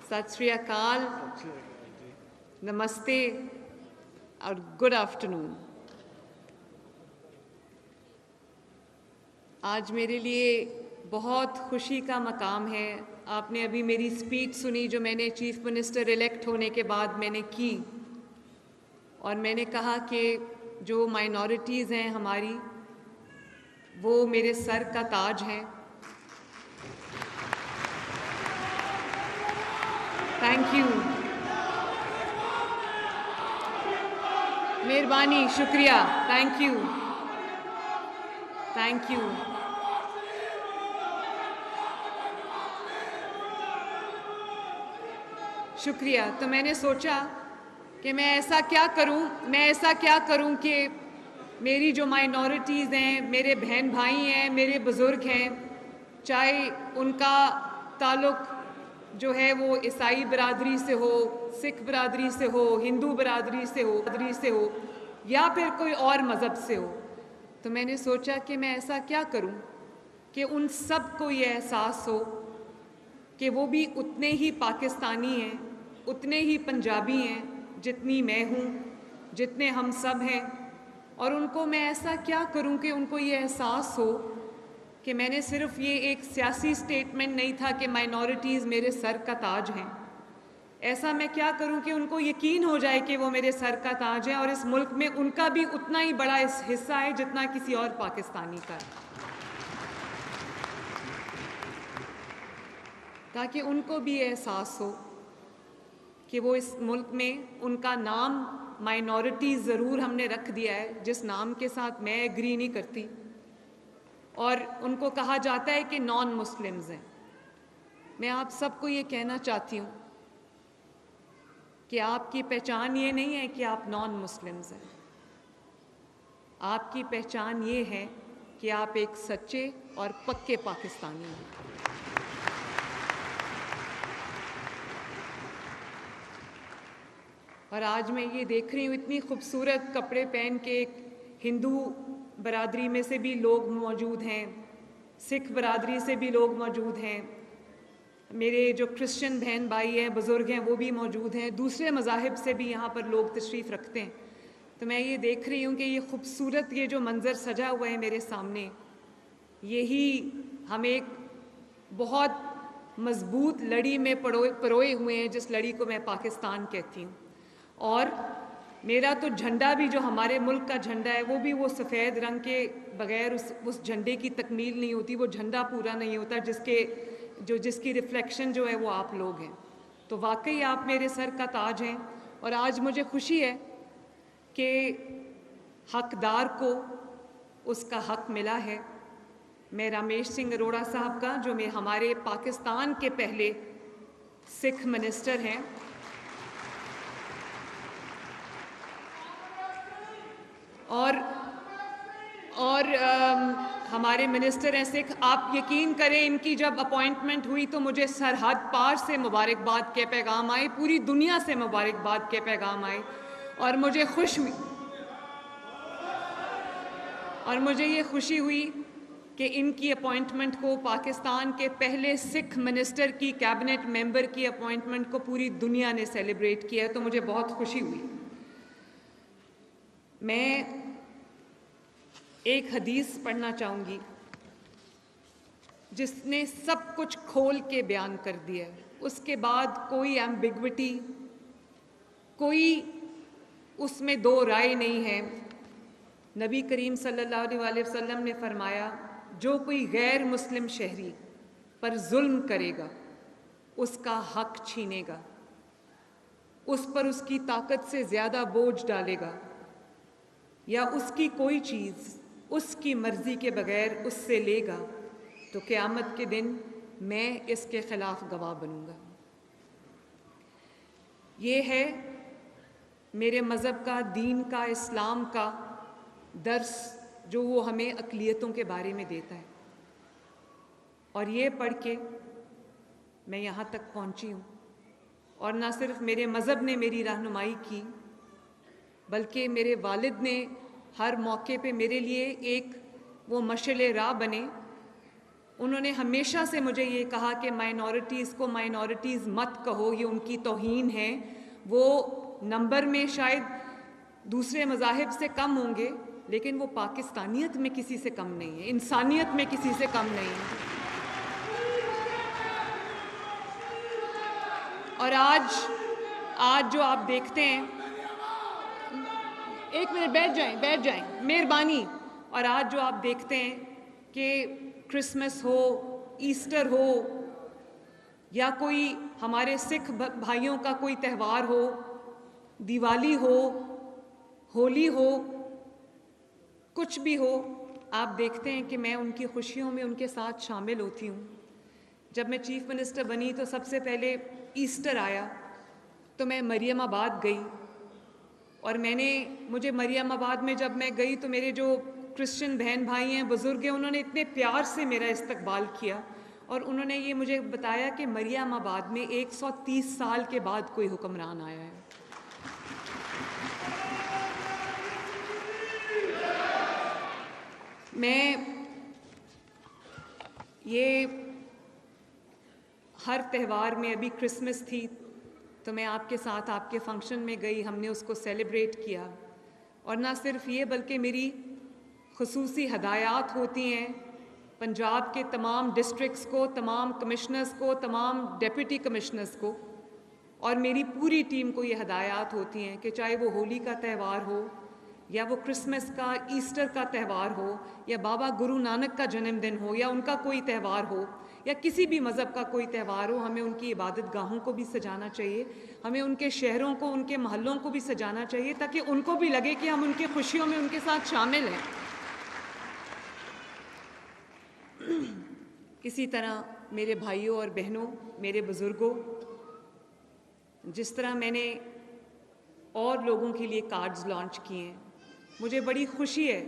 सत श्री अकाल, नमस्ते और गुड आफ्टरनून। आज मेरे लिए बहुत खुशी का मकाम है। आपने अभी मेरी स्पीच सुनी जो मैंने चीफ मिनिस्टर इलेक्ट होने के बाद मैंने की, और मैंने कहा कि जो माइनॉरिटीज़ हैं हमारी, वो मेरे सर का ताज हैं। थैंक यू, मेहरबानी, शुक्रिया, थैंक यू, थैंक यू। शुक्रिया। तो मैंने सोचा कि मैं ऐसा क्या करूं कि मेरी जो माइनॉरिटीज़ हैं, मेरे बहन भाई हैं, मेरे बुज़ुर्ग हैं, चाहे उनका ताल्लुक़ जो है वो ईसाई बिरादरी से हो, सिख बिरादरी से हो, हिंदू बिरादरी से हो या फिर कोई और मज़हब से हो, तो मैंने सोचा कि मैं ऐसा क्या करूं कि उन सब को ये एहसास हो कि वो भी उतने ही पाकिस्तानी हैं, उतने ही पंजाबी हैं जितनी मैं हूँ, जितने हम सब हैं। और उनको मैं ऐसा क्या करूं कि उनको ये एहसास हो कि मैंने सिर्फ ये एक सियासी स्टेटमेंट नहीं था कि माइनॉरिटीज़ मेरे सर का ताज हैं। ऐसा मैं क्या करूं कि उनको यकीन हो जाए कि वो मेरे सर का ताज है और इस मुल्क में उनका भी उतना ही बड़ा इस हिस्सा है जितना किसी और पाकिस्तानी का, ताकि उनको भी एहसास हो कि वो इस मुल्क में उनका नाम माइनॉरिटीज़ ज़रूर हमने रख दिया है, जिस नाम के साथ मैं एग्री नहीं करती, और उनको कहा जाता है कि नॉन मुस्लिम्स हैं। मैं आप सबको ये कहना चाहती हूँ कि आपकी पहचान ये नहीं है कि आप नॉन मुस्लिम्स हैं। आपकी पहचान ये है कि आप एक सच्चे और पक्के पाकिस्तानी हैं। और आज मैं ये देख रही हूँ, इतनी खूबसूरत कपड़े पहन के हिंदू बरादरी में से भी लोग मौजूद हैं, सिख बरादरी से भी लोग मौजूद हैं, मेरे जो क्रिश्चियन बहन भाई हैं, बुज़ुर्ग हैं, वो भी मौजूद हैं, दूसरे मज़ाहिब से भी यहाँ पर लोग तशरीफ़ रखते हैं। तो मैं ये देख रही हूँ कि ये खूबसूरत ये जो मंज़र सजा हुआ है मेरे सामने, यही हम एक बहुत मज़बूत लड़ी में परोए हुए हैं, जिस लड़ी को मैं पाकिस्तान कहती हूँ। और मेरा तो झंडा भी, जो हमारे मुल्क का झंडा है, वो भी वो सफ़ेद रंग के बग़ैर उस झंडे की तकमील नहीं होती, वो झंडा पूरा नहीं होता जिसकी रिफ्लेक्शन जो है वो आप लोग हैं। तो वाकई आप मेरे सर का ताज हैं। और आज मुझे खुशी है कि हकदार को उसका हक मिला है। मैं रामेश सिंह अरोड़ा साहब का, जो हमारे पाकिस्तान के पहले सिख मिनिस्टर हैं, और हमारे मिनिस्टर हैं सिख, आप यकीन करें, इनकी जब अपॉइंटमेंट हुई तो मुझे सरहद पार से मुबारकबाद के पैगाम आए, पूरी दुनिया से मुबारकबाद के पैगाम आए, और मुझे ये खुशी हुई कि इनकी अपॉइंटमेंट को, पाकिस्तान के पहले सिख मिनिस्टर की कैबिनेट मेंबर की अपॉइंटमेंट को पूरी दुनिया ने सेलिब्रेट किया है। तो मुझे बहुत खुशी हुई। मैं एक हदीस पढ़ना चाहूँगी जिसने सब कुछ खोल के बयान कर दिया है। उसके बाद कोई एम्बिग्विटी, कोई उसमें दो राय नहीं है। नबी करीम सल्लल्लाहु अलैहि वसल्लम ने फरमाया, जो कोई गैर मुस्लिम शहरी पर जुल्म करेगा, उसका हक छीनेगा, उस पर उसकी ताकत से ज़्यादा बोझ डालेगा, या उसकी कोई चीज़ उसकी मर्ज़ी के बग़ैर उससे लेगा, तो क़यामत के दिन मैं इसके ख़िलाफ़ गवाह बनूँगा। ये है मेरे मज़हब का, दीन का, इस्लाम का दर्स, जो वो हमें अक़लियतों के बारे में देता है। और ये पढ़ के मैं यहाँ तक पहुँची हूँ। और ना सिर्फ मेरे मज़हब ने मेरी रहनुमाई की, बल्कि मेरे वालिद ने हर मौके पे मेरे लिए एक वो मशअल राह बने उन्होंने हमेशा से मुझे ये कहा कि माइनॉरिटीज़ को माइनॉरिटीज़ मत कहो, ये उनकी तौहीन है। वो नंबर में शायद दूसरे मज़ाहिब से कम होंगे, लेकिन वो पाकिस्तानियत में किसी से कम नहीं है, इंसानियत में किसी से कम नहीं है। और आज जो आप देखते हैं, एक मिनट बैठ जाएं, मेहरबानी। और आज जो आप देखते हैं कि क्रिसमस हो, ईस्टर हो, या कोई हमारे सिख भाइयों का कोई त्यौहार हो, दिवाली हो, होली हो, कुछ भी हो, आप देखते हैं कि मैं उनकी खुशियों में उनके साथ शामिल होती हूँ। जब मैं चीफ़ मिनिस्टर बनी तो सबसे पहले ईस्टर आया तो मैं मरियमाबाद गई, और मुझे मरियमाबाद में जब मैं गई तो मेरे जो क्रिश्चियन बहन भाई हैं, बुज़ुर्ग हैं, उन्होंने इतने प्यार से मेरा इस्तकबाल किया, और उन्होंने ये मुझे बताया कि मरियमाबाद में 130 साल के बाद कोई हुक्मरान आया है। ये हर त्यौहार में, अभी क्रिसमस थी तो मैं आपके साथ आपके फंक्शन में गई, हमने उसको सेलिब्रेट किया। और ना सिर्फ ये, बल्कि मेरी खुसूसी हदायत होती हैं पंजाब के तमाम डिस्ट्रिक्ट्स को, तमाम कमिश्नर्स को, तमाम डिप्टी कमिश्नर्स को, और मेरी पूरी टीम को ये हदायत होती हैं कि चाहे वो होली का त्यौहार हो, या वो क्रिसमस का, ईस्टर का त्यौहार हो, या बाबा गुरु नानक का जन्मदिन हो, या उनका कोई त्यौहार हो, या किसी भी मज़हब का कोई त्यौहार हो, हमें उनकी इबादत गाहों को भी सजाना चाहिए, हमें उनके शहरों को, उनके महलों को भी सजाना चाहिए, ताकि उनको भी लगे कि हम उनकी खुशियों में उनके साथ शामिल हैं। इसी तरह मेरे भाइयों और बहनों, मेरे बुज़ुर्गों, जिस तरह मैंने और लोगों के लिए कार्ड्स लॉन्च किए हैं, मुझे बड़ी खुशी है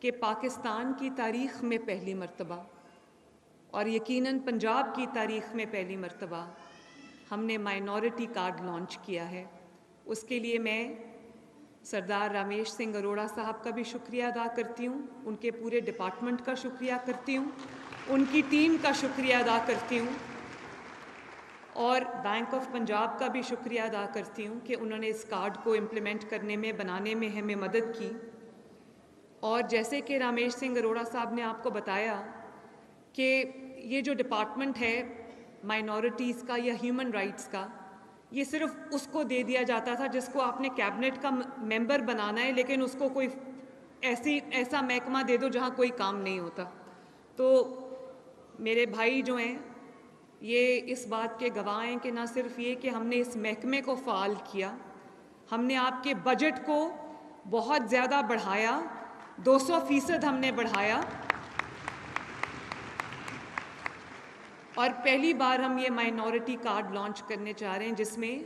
कि पाकिस्तान की तारीख़ में पहली मर्तबा, और यकीनन पंजाब की तारीख़ में पहली मर्तबा, हमने माइनॉरिटी कार्ड लॉन्च किया है। उसके लिए मैं सरदार रामेश सिंह अरोड़ा साहब का भी शुक्रिया अदा करती हूँ, उनके पूरे डिपार्टमेंट का शुक्रिया करती हूँ, उनकी टीम का शुक्रिया अदा करती हूँ, और बैंक ऑफ पंजाब का भी शुक्रिया अदा करती हूँ कि उन्होंने इस कार्ड को इम्प्लीमेंट करने में, बनाने में हमें मदद की। और जैसे कि रामेश सिंह अरोड़ा साहब ने आपको बताया कि ये जो डिपार्टमेंट है माइनॉरिटीज़ का या ह्यूमन राइट्स का, ये सिर्फ उसको दे दिया जाता था जिसको आपने कैबिनेट का मेंबर बनाना है, लेकिन उसको कोई ऐसा महकमा दे दो जहाँ कोई काम नहीं होता। तो मेरे भाई जो हैं ये इस बात के गवाह हैं कि ना सिर्फ ये कि हमने इस महकमे को फ़ाल किया, हमने आपके बजट को बहुत ज़्यादा बढ़ाया, 200% हमने बढ़ाया, और पहली बार हम ये माइनॉरिटी कार्ड लॉन्च करने जा रहे हैं, जिसमें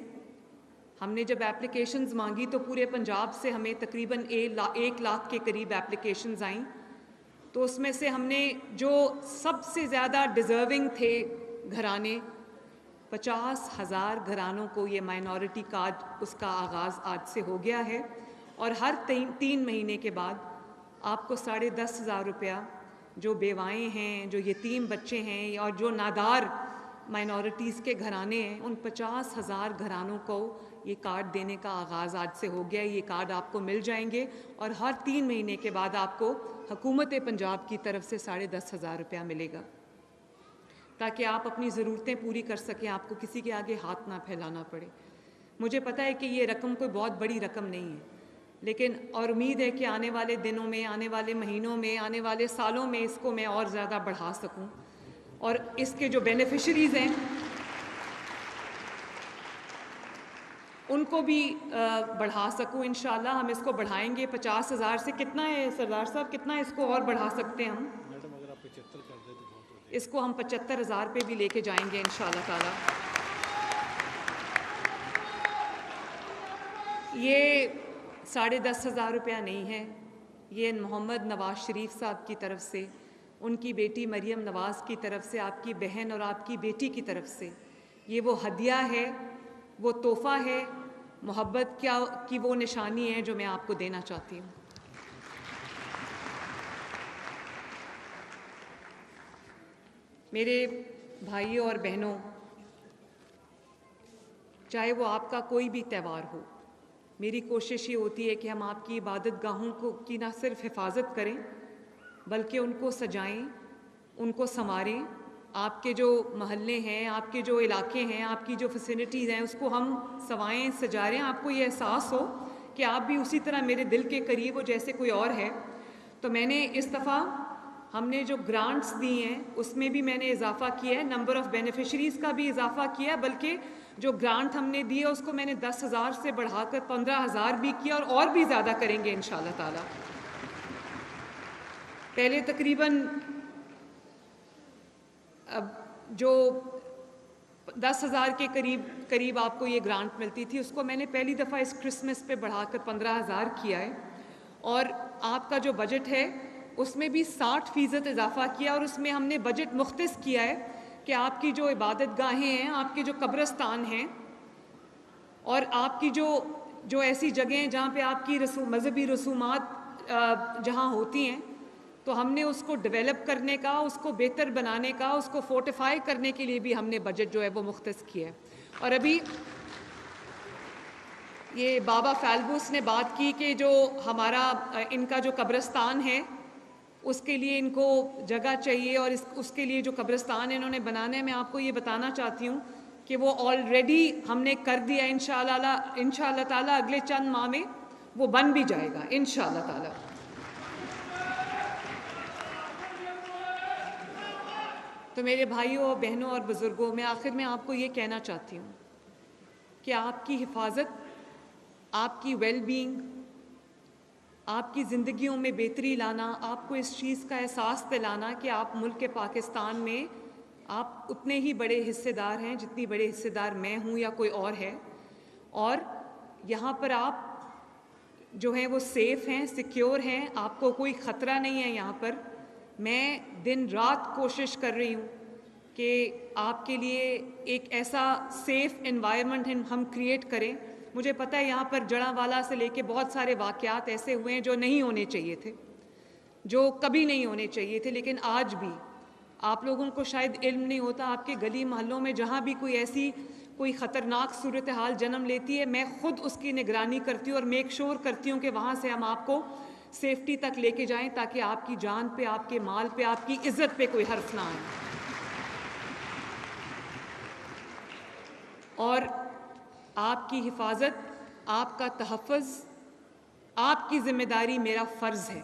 हमने जब एप्लीकेशंस मांगी तो पूरे पंजाब से हमें तकरीबन 1 लाख के करीब एप्लीकेशंस आईं। तो उसमें से हमने जो सबसे ज़्यादा डिज़र्विंग थे घराने, 50,000 घरानों को ये माइनॉरिटी कार्ड, उसका आगाज़ आज से हो गया है। और हर 3 महीने के बाद आपको 10,500 रुपया जो बेवाएँ हैं, जो यतीम बच्चे हैं, और जो नादार माइनॉरिटीज़ के घराने हैं, उन 50,000 घरानों को ये कार्ड देने का आगाज़ आज से हो गया। ये कार्ड आपको मिल जाएंगे, और हर 3 महीने के बाद आपको हुकूमत पंजाब की तरफ से 10,500 रुपया मिलेगा, ताकि आप अपनी ज़रूरतें पूरी कर सकें, आपको किसी के आगे हाथ ना फैलाना पड़े। मुझे पता है कि ये रकम कोई बहुत बड़ी रकम नहीं है, लेकिन और उम्मीद है कि आने वाले दिनों में, आने वाले महीनों में, आने वाले सालों में इसको मैं और ज़्यादा बढ़ा सकूं, और इसके जो बेनिफिशरीज़ हैं उनको भी बढ़ा सकूं। इंशाल्लाह हम इसको बढ़ाएंगे 50,000 से। कितना है सरदार साहब, कितना इसको और बढ़ा सकते हैं हम? मैडम अगर आप 75 कर दें तो बहुत हो इसको हम 75,000 पे भी लेके जाएंगे इंशाल्लाह ताला। ये 10,500 रुपया नहीं है, ये मोहम्मद नवाज़ शरीफ साहब की तरफ से, उनकी बेटी मरियम नवाज़ की तरफ से, आपकी बहन और आपकी बेटी की तरफ से, ये वो हदिया है, वो तोहफ़ा है, मोहब्बत की वो निशानी है जो मैं आपको देना चाहती हूँ। मेरे भाइयों और बहनों, चाहे वो आपका कोई भी त्यौहार हो, मेरी कोशिश ये होती है कि हम आपकी इबादत गाहों को की ना सिर्फ हिफाजत करें बल्कि उनको सजाएं, उनको संवारें। आपके जो महल्ले हैं, आपके जो इलाके हैं, आपकी जो फैसिलिटीज़ हैं, उसको हम संवारें, सजाएं। आपको ये एहसास हो कि आप भी उसी तरह मेरे दिल के करीब हो जैसे कोई और है। तो मैंने इस दफ़ा हमने जो ग्रांट्स दी हैं उसमें भी मैंने इजाफा किया है, नंबर ऑफ़ बेनिफिशरीज़ का भी इजाफा किया है, बल्कि जो ग्रांट हमने दी है उसको मैंने 10,000 से बढ़ाकर 15,000 भी किया और भी ज़्यादा करेंगे इंशाअल्लाह ताला। पहले तकरीबन अब जो 10,000 के करीब आपको ये ग्रांट मिलती थी, उसको मैंने पहली दफ़ा इस क्रिसमस पे बढ़ाकर 15,000 किया है। और आपका जो बजट है उसमें भी 60% इजाफा किया, और उसमें हमने बजट मुख्तस किया है कि आपकी जो इबादत गाहें हैं, आपके जो कब्रस्तान हैं और आपकी जो ऐसी जगह हैं जहाँ पे आपकी मजहबी रसूमात जहाँ होती हैं, तो हमने उसको डेवलप करने का, उसको बेहतर बनाने का, उसको फोर्टिफाई करने के लिए भी हमने बजट जो है वो मुख्तस किया है। और अभी ये बाबा फैलबूस ने बात की कि जो हमारा इनका जो कब्रिस्तान है उसके लिए इनको जगह चाहिए, और उसके लिए जो कब्रिस्तान है इन्होंने बनाना है। मैं आपको ये बताना चाहती हूँ कि वो ऑलरेडी हमने कर दिया। इंशाअल्लाह ताला अगले चंद माह में वो बन भी जाएगा इंशाअल्लाह ताला। तो मेरे भाइयों, बहनों और बुज़ुर्गों, मैं आखिर में आपको ये कहना चाहती हूँ कि आपकी हिफाजत, आपकी वेलबींग, आपकी ज़िंदगियों में बेहतरी लाना, आपको इस चीज़ का एहसास दिलाना कि आप मुल्क के पाकिस्तान में आप उतने ही बड़े हिस्सेदार हैं जितनी बड़े हिस्सेदार मैं हूँ या कोई और है, और यहाँ पर आप जो हैं वो सेफ़ हैं, सिक्योर हैं, आपको कोई ख़तरा नहीं है यहाँ पर। मैं दिन रात कोशिश कर रही हूँ कि आपके लिए एक ऐसा सेफ़ एनवायरनमेंट हम क्रिएट करें। मुझे पता है यहाँ पर जड़ावाला से लेके बहुत सारे वाक़यात ऐसे हुए हैं जो नहीं होने चाहिए थे, जो कभी नहीं होने चाहिए थे, लेकिन आज भी आप लोगों को शायद इल्म नहीं होता, आपके गली मोहल्लों में जहाँ भी कोई ख़तरनाक सूरत हाल जन्म लेती है, मैं ख़ुद उसकी निगरानी करती हूँ और मेक श्योर करती हूँ कि वहाँ से हम आपको सेफ्टी तक लेके जाएं, ताकि आपकी जान पे, आपके माल पे, आपकी इज़्ज़त पे कोई हर्फ ना आए। और आपकी हिफाजत, आपका तहफ़्फ़ुज़, आपकी ज़िम्मेदारी मेरा फ़र्ज़ है।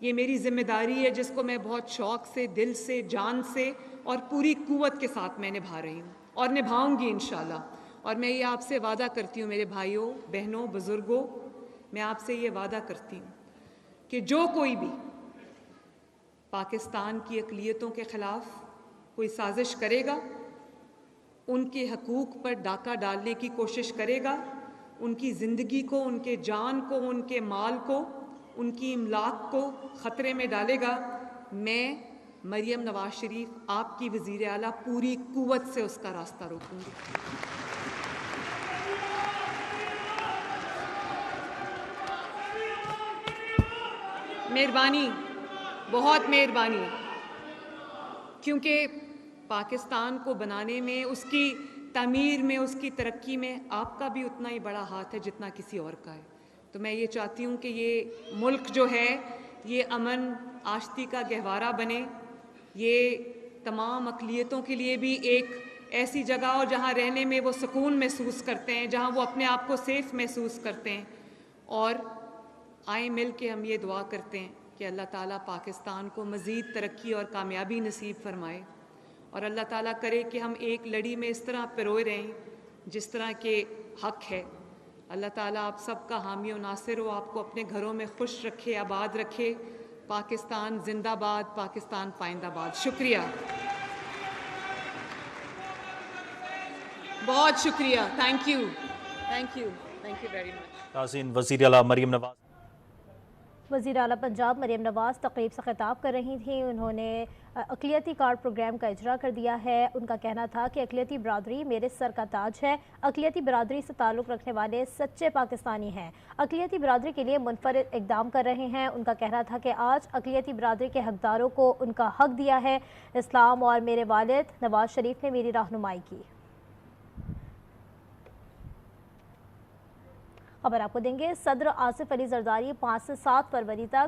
ये मेरी ज़िम्मेदारी है जिसको मैं बहुत शौक़ से, दिल से, जान से और पूरी क़ुव्वत के साथ मैं निभा रही हूँ और निभाऊंगी इंशाअल्लाह। और मैं ये आपसे वादा करती हूँ मेरे भाइयों, बहनों, बुज़ुर्गों, मैं आपसे ये वादा करती हूँ कि जो कोई भी पाकिस्तान की अक़लियतों के ख़िलाफ़ कोई साजिश करेगा, उनके हकूक़ पर डाका डालने की कोशिश करेगा, उनकी ज़िंदगी को, उनके जान को, उनके माल को, उनकी इमलाक को ख़तरे में डालेगा, मैं मरियम नवाज़ शरीफ आपकी वज़ीर आला पूरी क़ुव्वत से उसका रास्ता रोकूंगी। मेहरबानी, बहुत मेहरबानी, क्योंकि पाकिस्तान को बनाने में, उसकी तामीर में, उसकी तरक्की में आपका भी उतना ही बड़ा हाथ है जितना किसी और का है। तो मैं ये चाहती हूँ कि ये मुल्क जो है ये अमन आश्ती का गहवारा बने, ये तमाम अक़लियतों के लिए भी एक ऐसी जगह हो जहाँ रहने में वो सुकून महसूस करते हैं, जहाँ वो अपने आप को सेफ़ महसूस करते हैं। और आए मिल के हम ये दुआ करते हैं कि अल्लाह ताला पाकिस्तान को मज़ीद तरक्की और कामयाबी नसीब फरमाए, और अल्लाह ताला करे कि हम एक लड़ी में इस तरह पिरोए रहें जिस तरह के हक़ है। अल्लाह ताला आप सब का हामी और नासिर हो, आपको अपने घरों में खुश रखे, आबाद रखे। पाकिस्तान जिंदाबाद, पाकिस्तान पाइंदाबाद। शुक्रिया, बहुत शुक्रिया, थैंक यू वेरी मच। नाज़रीन, वज़ीर आला मरियम नवाज़ वज़ीर आला पंजाब मरीम नवाज़ तकरीब से खिताब कर रही थी। उन्होंने अक़लियती कार्ड प्रोग्राम का इजरा कर दिया है। उनका कहना था कि अक़लियती बरादरी मेरे सर का ताज है। अक़लियती बरादरी से ताल्लुक़ रखने वाले सच्चे पाकिस्तानी हैं। अक़लियती बरादरी के लिए मुनफरिद इक़दाम कर रहे हैं। उनका कहना था कि आज अक़लियती बरादरी के हकदारों को उनका हक दिया है। इस्लाम और मेरे वालिद नवाज शरीफ ने मेरी रहनुमाई की। खबर आपको देंगे। सदर आसिफ अली जरदारी 5 से 7 फरवरी तक